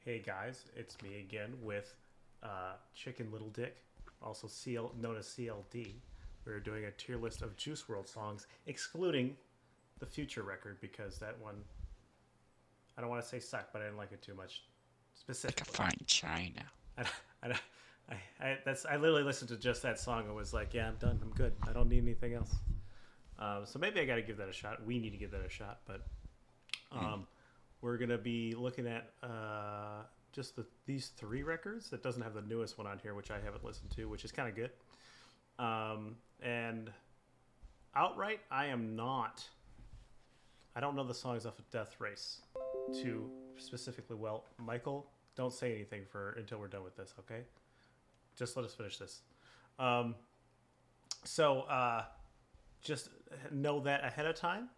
Hey guys, it's me again with Chicken Little Dick, also known as CLD. We're doing a tier list of Juice World songs, excluding the Future record because that one, I don't want to say sucked, but I didn't like it too much Like a specifically. fine china. I, I, I literally listened to just that song and was like, yeah, I'm done. I'm good. I don't need anything else. So maybe I got to give that a shot. We need to give that a shot, but Mm. um, we're gonna be looking at just these three records. That doesn't have the newest one on here, which I haven't listened to, which is kind of good. And outright, I am not. I don't know the songs off of Death Race too specifically well. Michael, don't say anything for until we're done with this, okay? Just let us finish this. Um, so just know that ahead of time.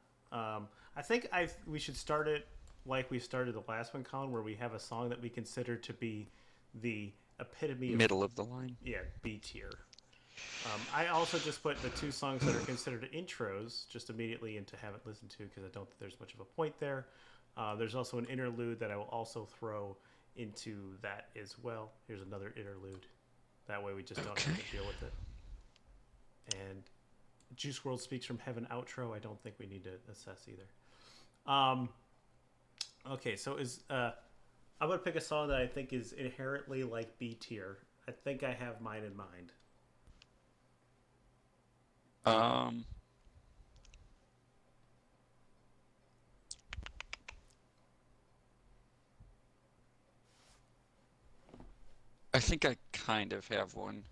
I think we should start it like we started the last one, Colin, where we have a song that we consider to be the epitome of, Middle of the line. yeah, B tier. I also just put the two songs that are considered intros just immediately into haven't listened to because I don't think there's much of a point there. There's also an interlude that I will also throw into that as well. Here's another interlude. That way we just don't have Okay. to deal with it. And Juice World Speaks from Heaven outro, I don't think we need to assess either. Um, okay, so I'm gonna pick a song that I think is inherently like B tier. I think I have mine in mind. Um, I think I kind of have one.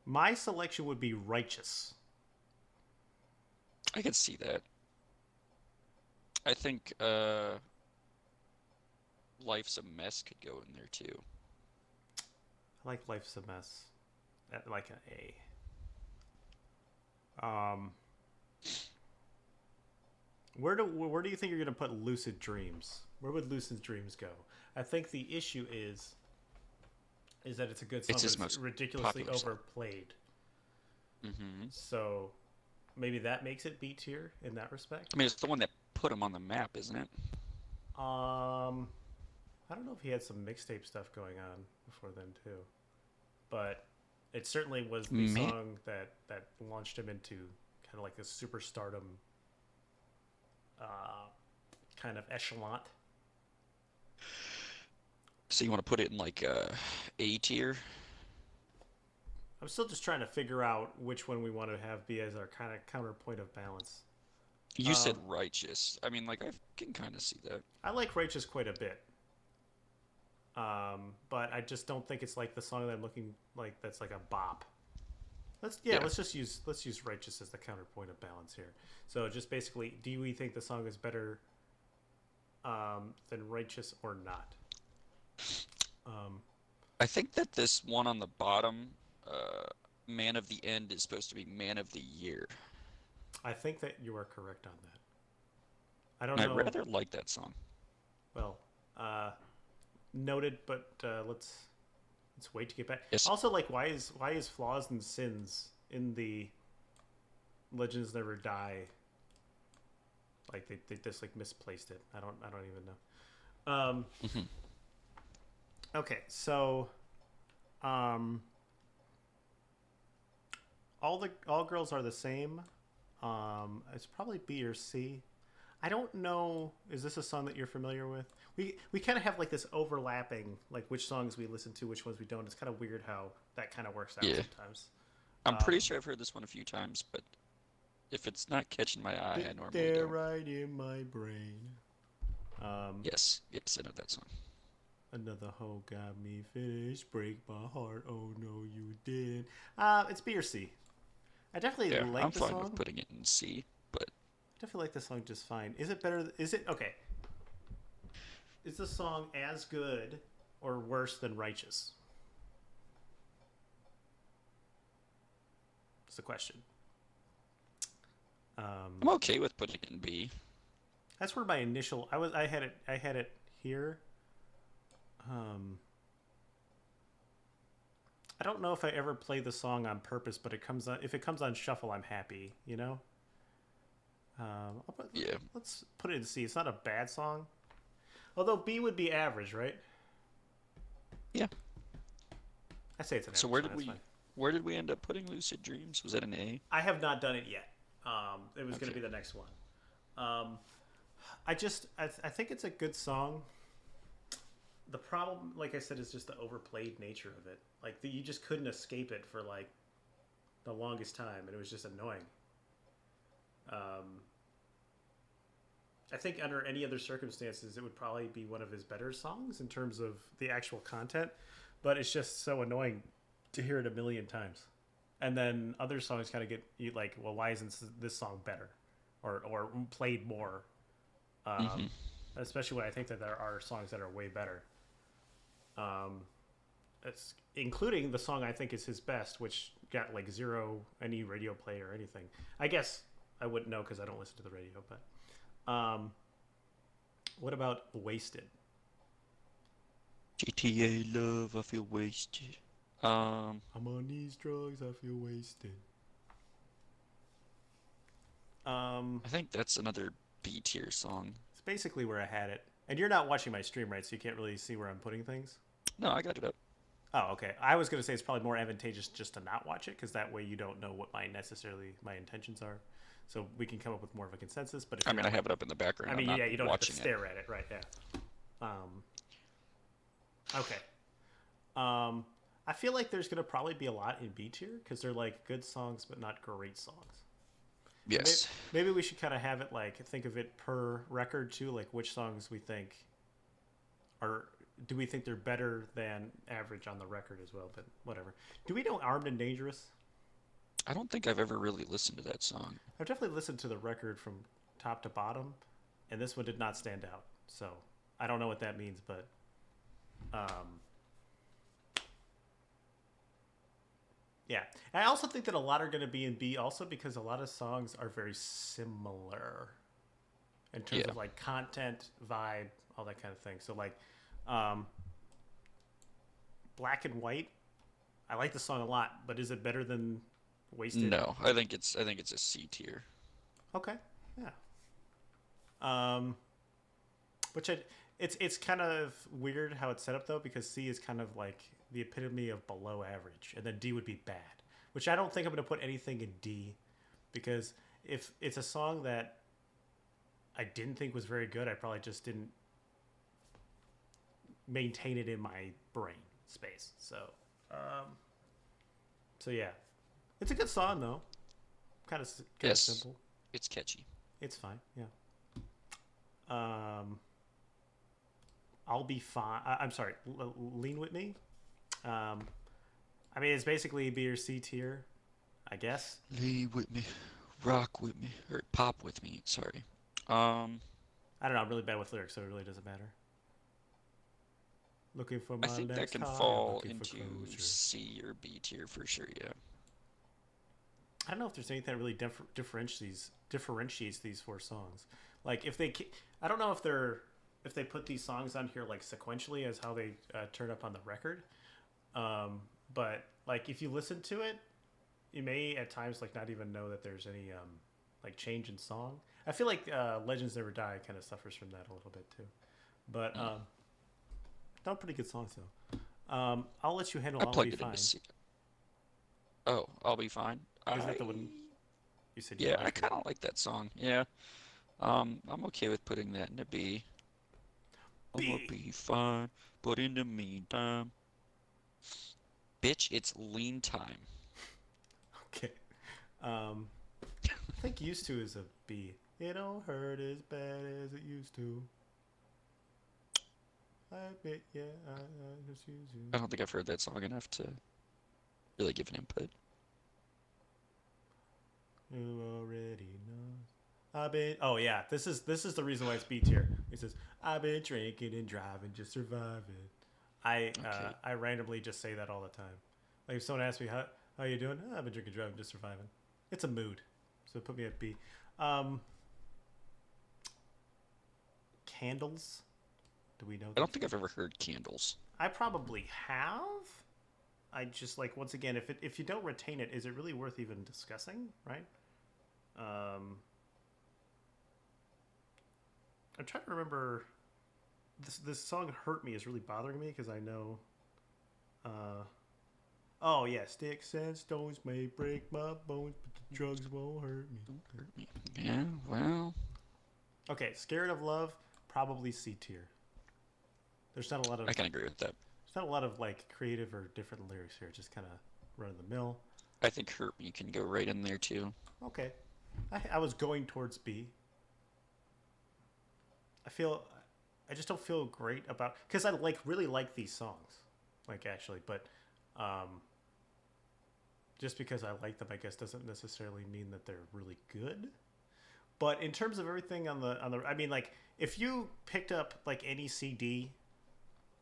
My selection would be Righteous. I could see that. I think Life's a Mess could go in there too. I like Life's a Mess. At like an A. Where do you think you're gonna put Lucid Dreams? Where would Lucid Dreams go? I think the issue is that it's a good song, It's but his it's most ridiculously popular song. overplayed. Hmm. So maybe that makes it B tier in that respect. I mean, it's the one that put him on the map, isn't it? Um, I don't know if he had some mixtape stuff going on before then too, but it certainly was the Man, song that launched him into kind of like a superstardom uh, kind of echelon. so you want to put it in like A tier? I'm still just trying to figure out which one we want to have be as our kind of counterpoint of balance. You said Um, Righteous. I mean, like I can kind of see that. I like Righteous quite a bit, but I just don't think it's like the song that I'm looking like that's like a bop. Yeah. Let's use Righteous as the counterpoint of balance here. So just basically, do we think the song is better than Righteous or not? Um, I think that this one on the bottom, uh, Man of the End, is supposed to be Man of the Year. I think that you are correct on that. I And don't I know. rather like that song. Well, uh, noted, but let's wait to get back. Yes. Also, like, why is flaws and sins in the Legends Never Die? Like they just like misplaced it. I don't even know. Hmm. Okay, so um, all girls are the same. It's probably B or C. I don't know. Is this a song that you're familiar with? We kind of have like this overlapping, like which songs we listen to, which ones we don't. It's kind of weird how that kind of works out Yeah. sometimes. I'm pretty Um, sure I've heard this one a few times, but if it's not catching my eye, I normally they're don't. right in my brain. Um, Yes. Yes, I know that song. Another hoe got me finished. Break my heart. Oh no, you did. It's B or C. I definitely Yeah, I'm like the fine with song. putting it in C, but I definitely like the song just fine. Is it better? Is it okay? Is the song as good or worse than Righteous? That's the question. Um, I'm okay with putting it in B. that's where my initial. I had it here. Um, I don't know if I ever play the song on purpose, but it comes on. If it comes on shuffle, I'm happy. You know. Yeah. Let's put it in C. It's not a bad song. Although B would be average, right? Yeah. I say it's an So average song. That's fine. where did we end up putting Lucid Dreams? Was that an A? I have not done it yet. It was going to Okay. be the next one. Um, I think it's a good song. The problem, like I said, is just the overplayed nature of it. Like you just couldn't escape it for like the longest time, and it was just annoying. Um, I think under any other circumstances, it would probably be one of his better songs in terms of the actual content, but it's just so annoying to hear it a million times. And then other songs kind of get you like, well, why isn't this song better, or played more? Hmm. Um, Especially when I think that there are songs that are way better. Um, it's including the song I think is his best, which got like zero any radio play or anything. I guess I wouldn't know because I don't listen to the radio. But what about Wasted? GTA love, I feel wasted. I'm on these drugs, I feel wasted. I think that's another B tier song. It's basically where I had it. And you're not watching my stream, right? So you can't really see where I'm putting things. No, I got it up. Oh, okay. I was gonna say it's probably more advantageous just to not watch it because that way you don't know what my intentions are. So we can come up with more of a consensus. But if I you're mean, I not, have it up in the background. I I'm mean, not yeah, you don't have to watching it. stare at it, right? Yeah. Okay. I feel like there's gonna probably be a lot in B tier because they're like good songs but not great songs. Yes. Maybe we should kind of have it like think of it per record too, like which songs we think are. Do we think they're better than average on the record as well? But whatever. Do we know Armed and Dangerous? I don't think I've ever really listened to that song. I've definitely listened to the record from top to bottom, and this one did not stand out. So I don't know what that means, but um, yeah. And I also think that a lot are going to be in B also because a lot of songs are very similar in terms Yeah. of like content, vibe, all that kind of thing. So like um, Black and White, I like the song a lot, but is it better than Wasted? No, I think it's a C tier. Okay, yeah. Um, which it's kind of weird how it's set up though because C is kind of like the epitome of below average, and then D would be bad. Which I don't think I'm going to put anything in D because if it's a song that I didn't think was very good, I probably just didn't maintain it in my brain space. Um, so yeah, it's a good song though. Kind of Yes, simple. it's catchy. It's fine. Yeah. Um, I'll be fine. I'm sorry. Lean with me. Um, I mean, it's basically B or C tier, I guess. Lay with me, rock with me, or pop with me. Sorry. Um, I don't know. I'm really bad with lyrics, so it really doesn't matter. Looking for I my think that next can car. fall Looking for into closure. C or B tier for sure. Yeah. I don't know if there's anything that really differentiates these four songs. Like I don't know if they put these songs on here like sequentially as how they turn up on the record. But like if you listen to it, you may at times like not even know that there's any like change in song. I feel like Legends Never Die kind of suffers from that a little bit too. But Mm. not pretty good songs though. I'll let you handle. I I'll be plugged it fine. into C. Oh, I'll be fine. Is that the one you said you Yeah, I liked it? kind of like that song. Yeah. I'm okay with putting that in a B. I'm gonna B. be fine, but in the meantime, bitch, it's lean time. Okay. I think used to is a B. It don't hurt as bad as it used to. I admit, yeah, I just use you. I don't think I've heard that song enough to really give an input. You already know. I've been. Oh yeah, this is the reason why it's B tier. It says I've been drinking and driving, just surviving. Okay. I randomly just say that all the time. Like if someone asks me how you doing, "Oh, I've been drinking, driving, just surviving. It's a mood, so put me at B. Um, Candles. Do we know I that? don't think I've ever heard Candles. I probably have. I just like once again, if you don't retain it, is it really worth even discussing? Right. Um, I'm trying to remember this song "Hurt Me" is really bothering me because I know. Uh, oh yeah, sticks and stones may break my bones, but the drugs won't hurt me. Don't hurt me. Yeah, well, Okay, "Scared of Love" probably C tier. There's not a lot of I can agree with that. there's not a lot of like creative or different lyrics here. Just kind of run of the mill. I think hurt me can go right in there too. Okay, I was going towards B. I feel I just don't feel great about because I like really like these songs, like actually, but um, just because I like them, I guess doesn't necessarily mean that they're really good. But in terms of everything I mean, like if you picked up like any CD,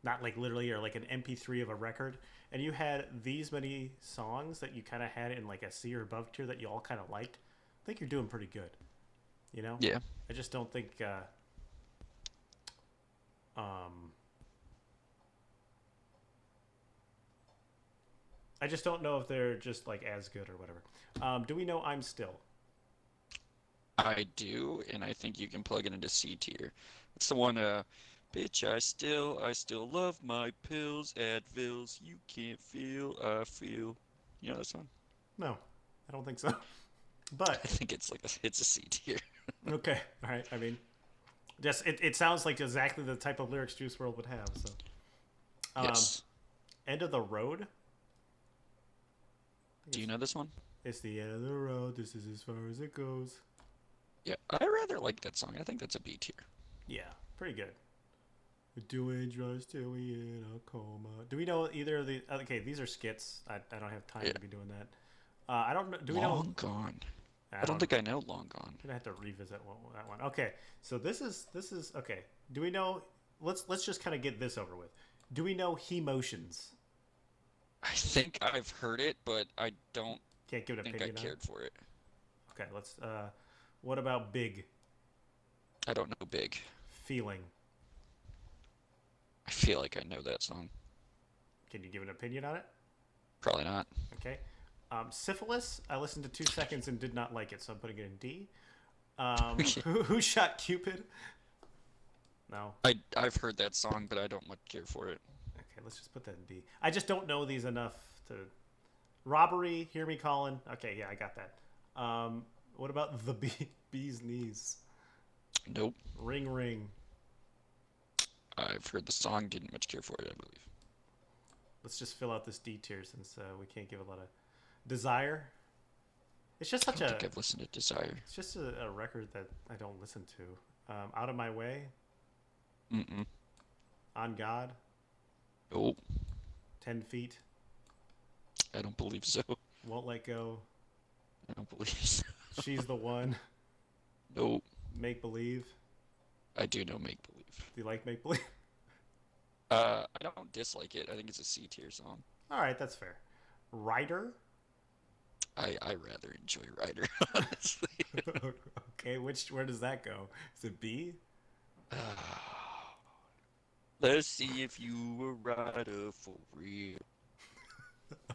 not like literally or like an MP3 of a record, and you had these many songs that you kind of had in like a C or above tier that you all kind of liked, I think you're doing pretty good. You know, Yeah. I just don't think. Um, I just don't know if they're just like as good or whatever. Do we know "I'm Still"? I do, and I think you can plug it into C tier. It's the one, bitch, I still love my pills, Advils, you can't feel, I feel. You know that song? No, I don't think so. I But think it's a C tier. okay, all right. I mean, just it sounds like exactly the type of lyrics Juice World would have. So, um, Yes. "End of the Road." I think Do you know this one? it's the end of the road. This is as far as it goes. Yeah, I rather like that song. I think that's a B tier. Yeah, pretty good. We're doing drugs till we in a coma. Do we know either of the? Okay, these are skits. I don't have time Yeah. to be doing that. I don't know. Do we know? Long Gone. I I don't don't. think I know Long Gone. I'm gonna have to revisit that one. Okay, so this is okay. Do we know? Let's just kind of get this over with. Do we know "He Motions"? I think I've heard it, but I don't Can't give an think I opinion on it. cared for it. Okay, let's. What about "Big"? I don't know Big. "Feeling"? I feel like I know that song. Can you give an opinion on it? Probably not. Okay. "Syphilis." I listened to 2 seconds and did not like it, so I'm putting it in D. Okay. Who shot Cupid? No. I've heard that song, but I don't much care for it. Okay, let's just put that in D. I just don't know these enough to. "Robbery." "Hear Me Calling." Okay, yeah, I got that. What about "The Bee's Knees"? Nope. "Ring Ring." I've heard the song, didn't much care for it, I believe. Let's just fill out this D tier since we can't give a lot of. "Desire." It's just I such don't a. think I've listened to Desire. It's just a record that I don't listen to. "Out of My Way." Mm-mm. "On God." Nope. 10 Feet." I don't believe so. "Won't Let Go." I don't believe so. "She's the One." Nope. "Make Believe." I do know Make Believe. Do you like "Make Believe"? I don't dislike it. I think it's a C tier song. All right, that's fair. "Rider." I rather enjoy Rider, honestly. Okay, where does that go? Is it B? Let's see if you a rider for real.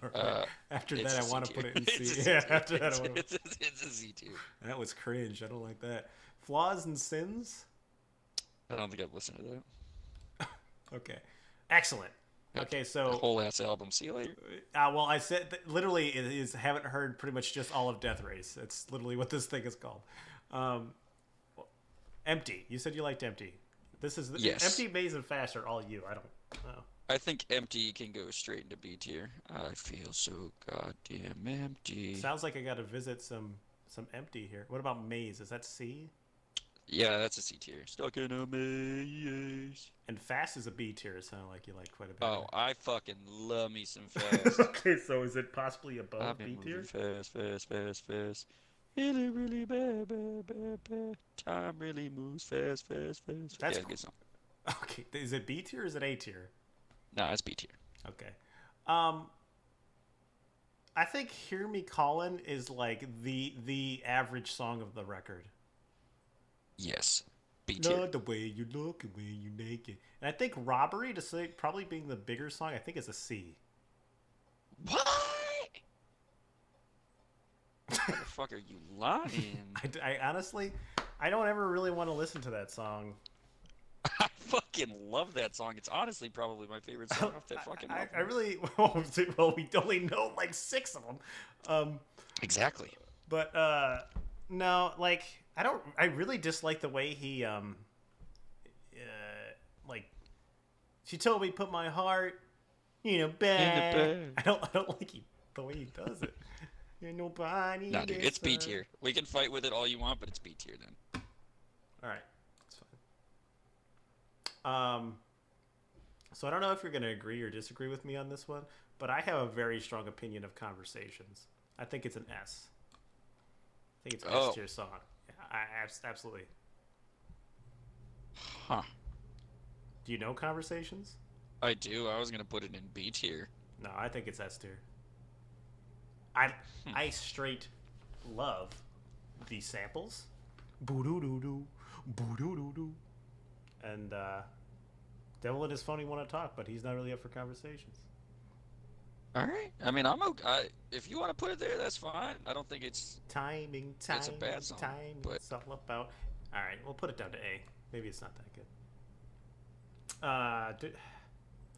All right. After It's that, a I want C to put tier. it in It's a C. C Yeah, tier. after that, I want to. It's a C tier. That was cringe. I don't like that. "Flaws and Sins." I don't think I've listened to that. Okay, excellent. Okay, The so whole ass album. See you later. well, I said that literally it is haven't heard pretty much just all of Death Race. It's literally what this thing is called. Um, Empty. You said you liked Empty. This is Yes. Empty, Maze, and Fast are all you. I don't know. I think Empty can go straight into B tier. I feel so goddamn empty. Sounds like I got to visit some Empty here. What about Maze? Is that C? Yeah, that's a C tier. Stuck in a maze. And Fast is a B tier. It sounded like you like quite a bit. Oh, I fucking love me some Fast. Okay, so is it possibly above I've B been tier? moving fast, fast, fast, fast. Really, really bad, bad, bad, bad. Time really moves fast, fast, fast. That's Yeah, good song. Okay, is it B tier or is it A tier? Nah, it's B tier. Okay. I think "Hear Me Callin'" is like the average song of the record. Yes, B tier. Not the way you look and when you naked. And I think "Robbery," to say probably being the bigger song, I think is a C. What? What the fuck are you lying? I honestly, I don't ever really want to listen to that song. I fucking love that song. It's honestly probably my favorite song off that fucking album. I really well, we only know like 6 of them. Um, Exactly. but no, like I don't. I really dislike the way he like she told me put my heart, In the back. bed. I don't like the way he does it. Ain't nobody Nah, dude, it's B listen. tier. We can fight with it all you want, but it's B tier then. All right, that's fine. So I don't know if you're gonna agree or disagree with me on this one, but I have a very strong opinion of Conversations. I think it's an S. I think it's an S Oh, tier song. Yeah, absolutely. huh. Do you know Conversations? I do. I was gonna put it in B tier. No, I think it's S tier. I Hmm. I straight love the samples. Boo doo doo doo, boo doo doo doo, and Devil and his phony want to talk, but he's not really up for Conversations. All right. I mean, I'm okay. If you want to put it there, that's fine. I don't think Timing, it's a timing, bad song, timing. but It's all about. All right, we'll put it down to A. Maybe it's not that good.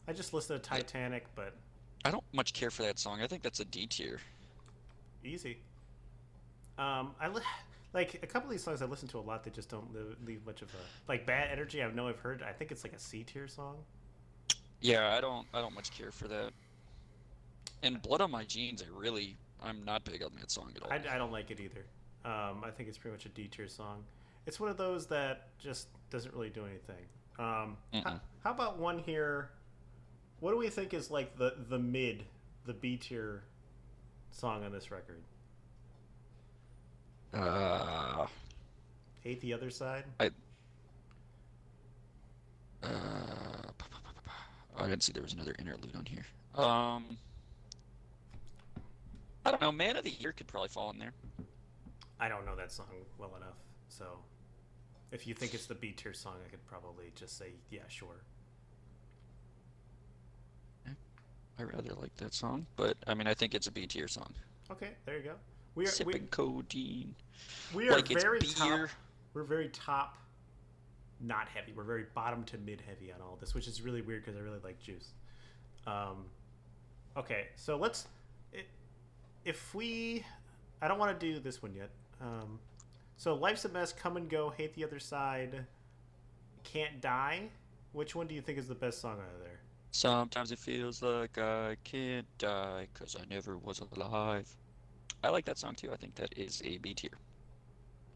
I just listened to yeah, Titanic, but I don't much care for that song. I think that's a D tier. easy. I like a couple of these songs I listen to a lot. They just don't leave much of a like Bad Energy. I know I've heard. I think it's like a C tier song. Yeah, I don't much care for that. And Blood on My Jeans, I'm not big on that song at all. I don't like it either. I think it's pretty much a D tier song. It's one of those that just doesn't really do anything. Mm-mm. How about one here? What do we think is like the mid, the B tier song on this record? Uh, Hate the Other Side. I I didn't see there was another interlude on here. I don't know. Man of the Year could probably fall in there. I don't know that song well enough, so if you think it's the B tier song, I could probably just say yeah, sure. I rather like that song, but I mean, I think it's a B tier song. Okay, there you go. We are we Sipping codeine, we are like it's very top. beer. We're very top, not heavy. We're very bottom to mid heavy on all this, which is really weird because I really like Juice. Um, okay, so let's. If we, I don't want to do this one yet. So Life's a Mess, Come and Go, Hate the Other Side, Can't Die. Which one do you think is the best song out of there? Sometimes it feels like I can't die 'cause I never was alive. I like that song too. I think that is a B tier.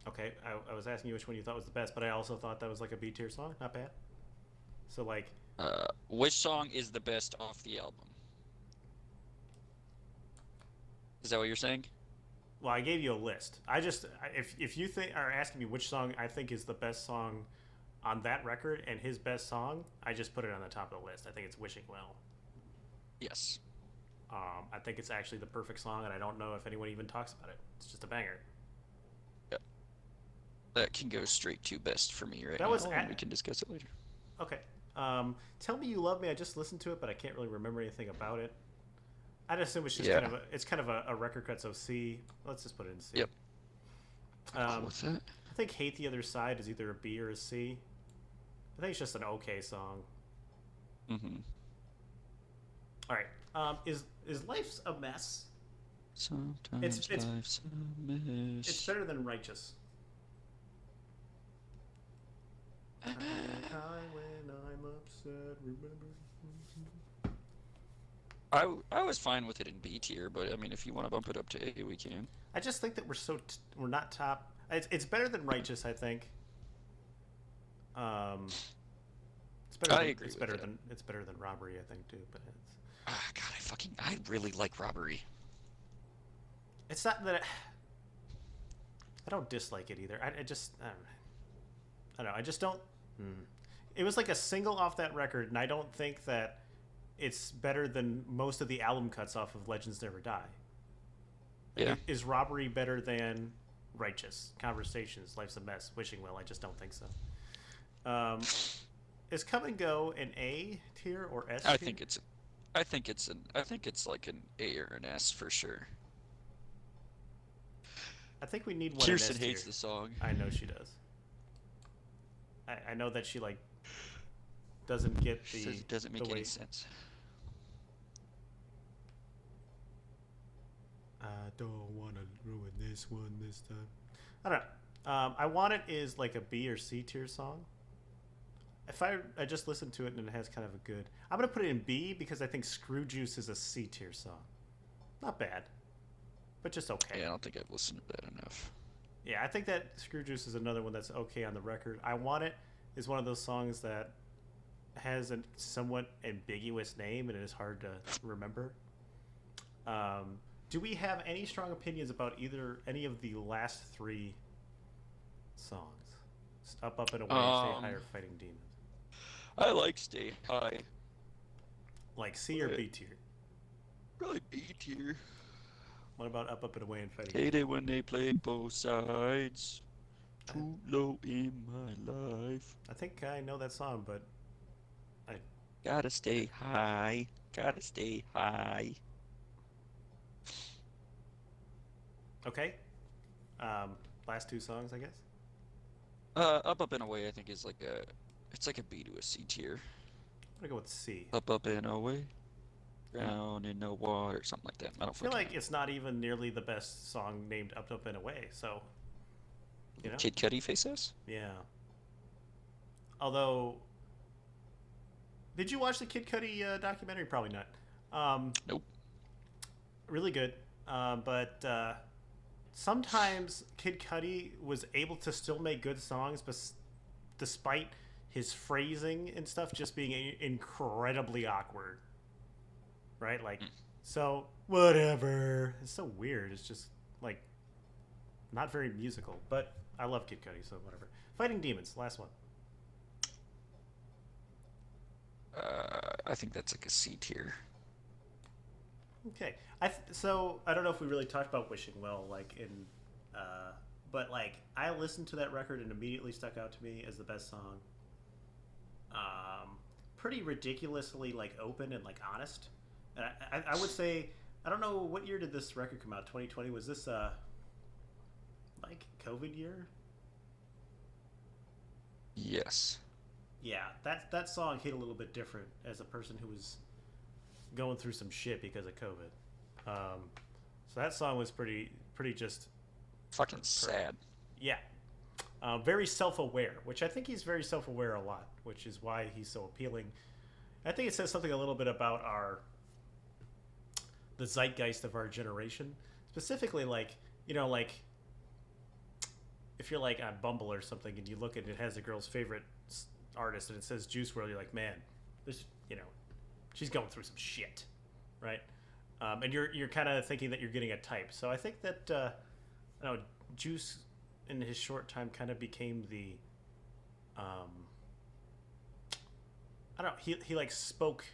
Okay, I was asking you which one you thought was the best, but I also thought that was like a B tier song. Not bad. So like, Which song is the best off the album? Is that what you're saying? well, I gave you a list. I just if you think are asking me which song I think is the best song on that record and his best song, I just put it on the top of the list. I think it's Wishing Well. Yes. I think it's actually the perfect song, and I don't know if anyone even talks about it. It's just a banger. Yep. That can go straight to best for me right That now, was and we can discuss it later. okay. Tell Me You Love Me. I just listened to it, but I can't really remember anything about it. I'd assume it's just Yeah. kind of a record cut, so C. Let's just put it in C. Yep. I'm cool Um, with that. I think Hate the Other Side is either a B or a C. I think it's just an okay song. Mm-hmm. All right. Is Life's a Mess? Sometimes It's life's a it's mess. better than Righteous. I cry when I'm upset. Remember. I was fine with it in B tier, but I mean, if you want to bump it up to A, we can. I just think that we're not top. It's better than Righteous. I think. Um, I agree with that. it's better than Robbery. I think too, but Ah, God, I really like Robbery. it's not that I don't dislike it either. I just I don't know. I just don't. It was like a single off that record, and I don't think that it's better than most of the album cuts off of Legends Never Die. Like, Yeah. is Robbery better than Righteous? Conversations, Life's a Mess, Wishing Well. I just don't think so. Is Come and Go an A tier or S tier? I think it's like an A or an S for sure. I think we need one in Kirsten S hates tier. the song. I know she does. I know that she like doesn't get She says it doesn't the make any weight. sense. I don't want to ruin this one this time. I don't know. I Want It is like a B or C tier song. If I just listened to it and it has kind of a good, I'm gonna put it in B because I think Screw Juice is a C tier song. Not bad, but just okay. Yeah, I don't think I've listened to that enough. Yeah, I think that Screw Juice is another one that's okay on the record. I Want It is one of those songs that has a somewhat ambiguous name and it is hard to remember. Do we have any strong opinions about any of the last three songs? Up, and away, stay Um, higher, fighting demons. I like Stay High. Like C or But B tier? probably B tier. What about up, and away, and fighting Hate demons? it when they play both sides. I, Too low in my life. I think I know that song, but I Gotta stay high. Gotta stay high. okay. Um, Last two songs, I guess. Up and Away I think is like it's like a B to a C tier. I'm gonna go with C. Up and away. And Down in the water, something like that. I I don't feel fucking like it's not even nearly the best song named Up, and Away. So you know. know, Kid Cudi Faces? yeah. Although, did you watch the Kid Cudi documentary? Probably not. Nope. Really good, but sometimes Kid Cudi was able to still make good songs, but despite his phrasing and stuff just being incredibly awkward, right? Like, Mm. so whatever. It's so weird. It's just like not very musical, but I love Kid Cudi, so whatever. Fighting Demons, last one. I think that's like a C tier. Okay, so I don't know if we really talked about Wishing Well, like in, but like I listened to that record and immediately stuck out to me as the best song. Pretty ridiculously like open and like honest. And I would say I don't know what year did this record come out. 2020 was this like COVID year? Yes. Yeah, that song hit a little bit different as a person who was going through some shit because of COVID. So that song was pretty just Fucking sad. yeah, very self-aware, which I think he's very self-aware a lot, which is why he's so appealing. I think it says something a little bit about the zeitgeist of our generation, specifically like like if you're like on Bumble or something and you look at it, it has a girl's favorite artist and it says Juice WRLD, you're like, man, this she's going through some shit, right? And you're kind of thinking that you're getting a type. So I think that I don't know, Juice in his short time kind of became the I don't know, he like spoke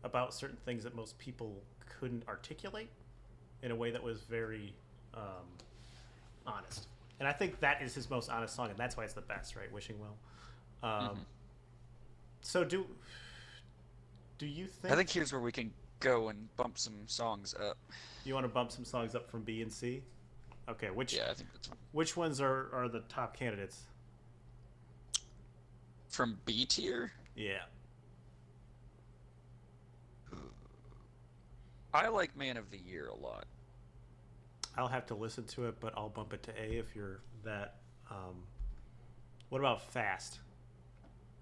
about certain things that most people couldn't articulate in a way that was very honest. And I think that is his most honest song, and that's why it's the best, right? Wishing Well. Hmm. So do you think I think here's where we can go and bump some songs up. you want to bump some songs up from B and C? Okay, Yeah, I think that's fine. which ones are the top candidates? From B tier, Yeah. I like Man of the Year a lot. I'll have to listen to it, but I'll bump it to A if you're that. What about Fast?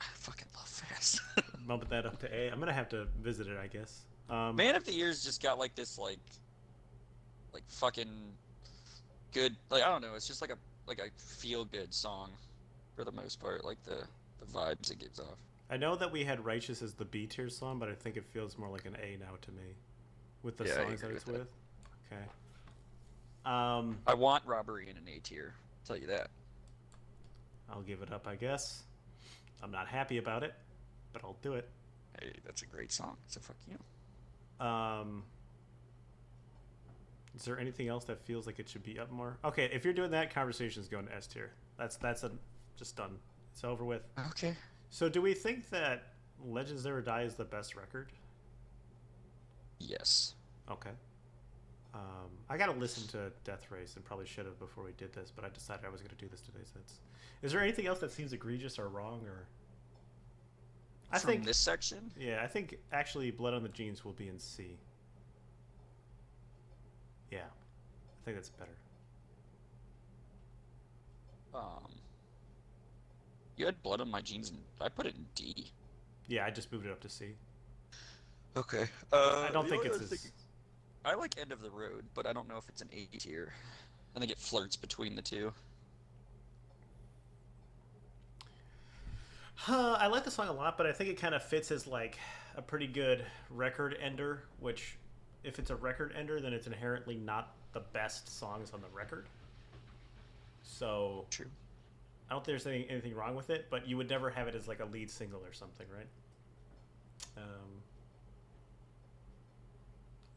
I fucking love Fast. Bumping that up to A. I'm gonna have to visit it, I guess. Man of the Year's just got like this like fucking good, like I don't know, it's just like a feel good song for the most part, like the vibes it gives off. I know that we had Righteous as the B tier song, but I think it feels more like an A now to me, with the Yeah, I songs that agree it's with that. with. Okay. I want Robbery in an A tier, I'll tell you that. I'll give it up, I guess. I'm not happy about it, but I'll do it. Hey, that's a great song, so fuck you. Is there anything else that feels like it should be up more? Okay, if you're doing that, conversation's going to S tier. That's just done. It's over with. Okay. So, do we think that Legends Never Die is the best record? Yes. Okay. I gotta listen to Death Race and probably should have before we did this, but I decided I was gonna do this today. Is there anything else that seems egregious or wrong or I from think this section. Yeah, I think actually Blood on the Jeans will be in C. Yeah, I think that's better. Um, you had blood on my jeans, and I put it in D. Yeah, I just moved it up to C. Okay. I don't The think only it's other as. thing, I like End of the Road, but I don't know if it's an A tier. I think it flirts between the two. I like the song a lot, but I think it kind of fits as like a pretty good record ender. Which, if it's a record ender, then it's inherently not the best songs on the record. So True. I don't think there's anything wrong with it, but you would never have it as like a lead single or something, right?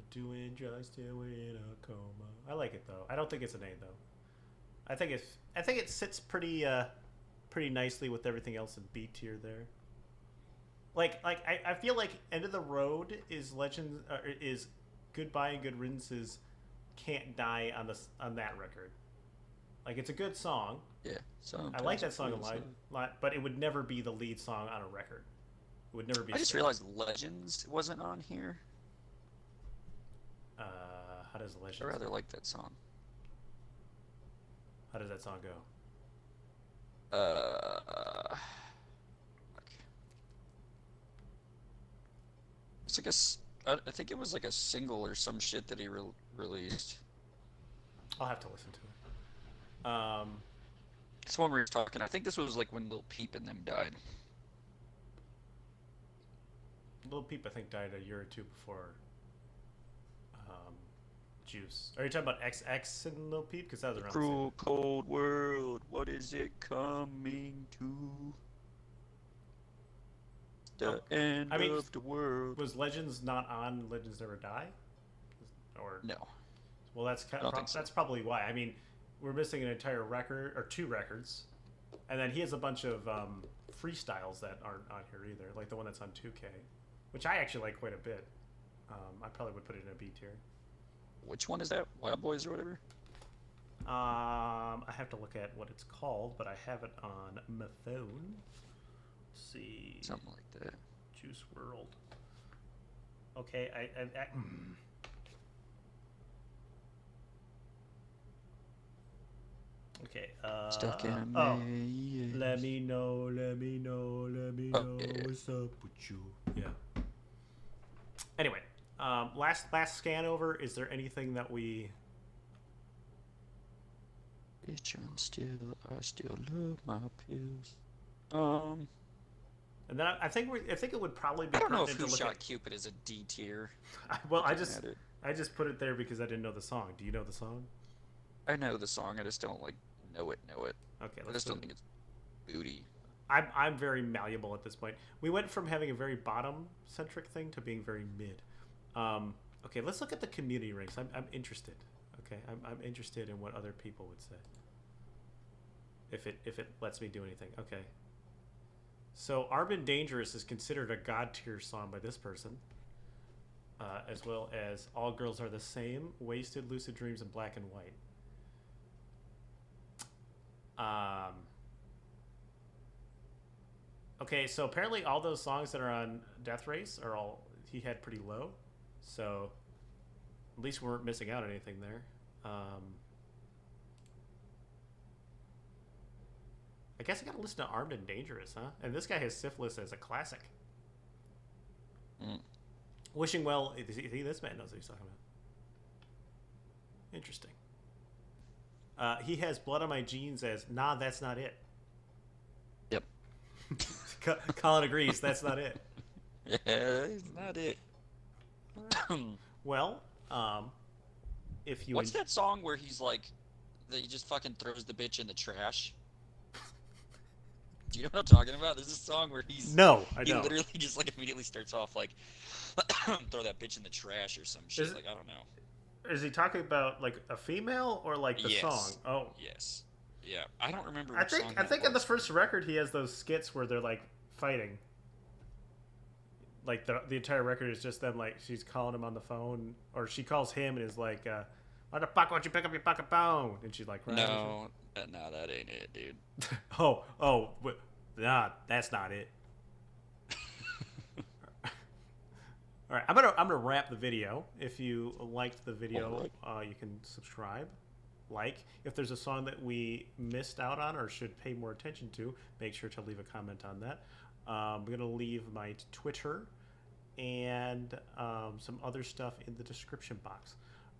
Doing just in a coma. I like it though. I don't think it's an A though. I think it sits pretty nicely with everything else in B tier there. I feel like End of the Road is Legends is Goodbye and Good Rinses Can't Die on that record. Like it's a good song. Yeah. I like Sometimes that it song a feels lot, but it would never be the lead song on a record. It would never be. I just realized Legends wasn't on here. How does I Legends? rather like that song. How does that song go? Fuck. It's like I think it was like a single or some shit that he released. I'll have to listen to it. It's one where he was talking. I think this was like when Lil Peep and them died. Lil Peep, I think, died a year or two before Juice. Are you talking about XX and Lil Peep? Because that was around Cruel cold world, what is it coming to? The end of the world. Was Legends not on Legends Never Die? Or No. Well, that's that's probably why. I mean, we're missing an entire record or two records, and then he has a bunch of freestyles that aren't on here either, like the one that's on 2K, which I actually like quite a bit. I probably would put it in a B tier. Which one is that? Wild Boys or whatever? I have to look at what it's called, but I have it on my phone. Let's see. Something like that. Juice World. Okay, Okay. Stuck in a maze. Let me know what's up with you. Yeah. Anyway, last scan over. Is there anything that we? Bitch, I still love my pills. And then I think it would probably be. I don't know if pertinent Who to look Shot at... Cupid is a D tier. Well, I just put it there because I didn't know the song. Do you know the song? I know the song. I just don't like know it. Okay, I just don't think it's booty. I'm very malleable at this point. We went from having a very bottom centric thing to being very mid. Okay, let's look at the community ranks. I'm interested. Okay, I'm interested in what other people would say. If it lets me do anything. Okay. So Armed and Dangerous is considered a god tier song by this person, as well as All Girls Are the Same, Wasted, Lucid Dreams, and Black and White. Okay, so apparently all those songs that are on Death Race are all he had pretty low, so at least we weren't missing out on anything there. I guess I gotta listen to Armed and Dangerous, huh? And this guy has Syphilis as a classic. Wishing Well, see, this man knows what he's talking about. Interesting. He has Blood on My Jeans as Nah, That's Not It. Yep. Colin agrees, that's not it. Yeah, it's not it. Well, if you... What's that song where he's like, he just fucking throws the bitch in the trash? Do you know what I'm talking about? There's a song where he literally just like immediately starts off like, throw that bitch in the trash or some shit. Like, I don't know. Is he talking about like a female or like the song? Oh, yes. Yeah, I don't remember. I think on the first record he has those skits where they're like fighting. Like the entire record is just them like she's calling him on the phone, or she calls him and is like, "Why the fuck won't you pick up your fucking phone?" And she's like, "No, that ain't it, dude." Nah, that's not it. All right, I'm gonna wrap the video. If you liked the video, All you can subscribe, like. If there's a song that we missed out on or should pay more attention to, make sure to leave a comment on that. I'm gonna leave my Twitter and some other stuff in the description box.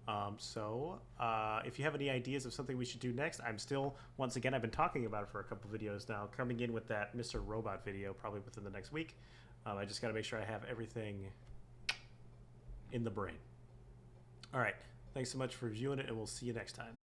If you have any ideas of something we should do next, I'm still, once again, I've been talking about it for a couple videos now, coming in with that Mr. Robot video probably within the next week. I just got to make sure I have everything in the brain. All right. Thanks so much for viewing it, and we'll see you next time.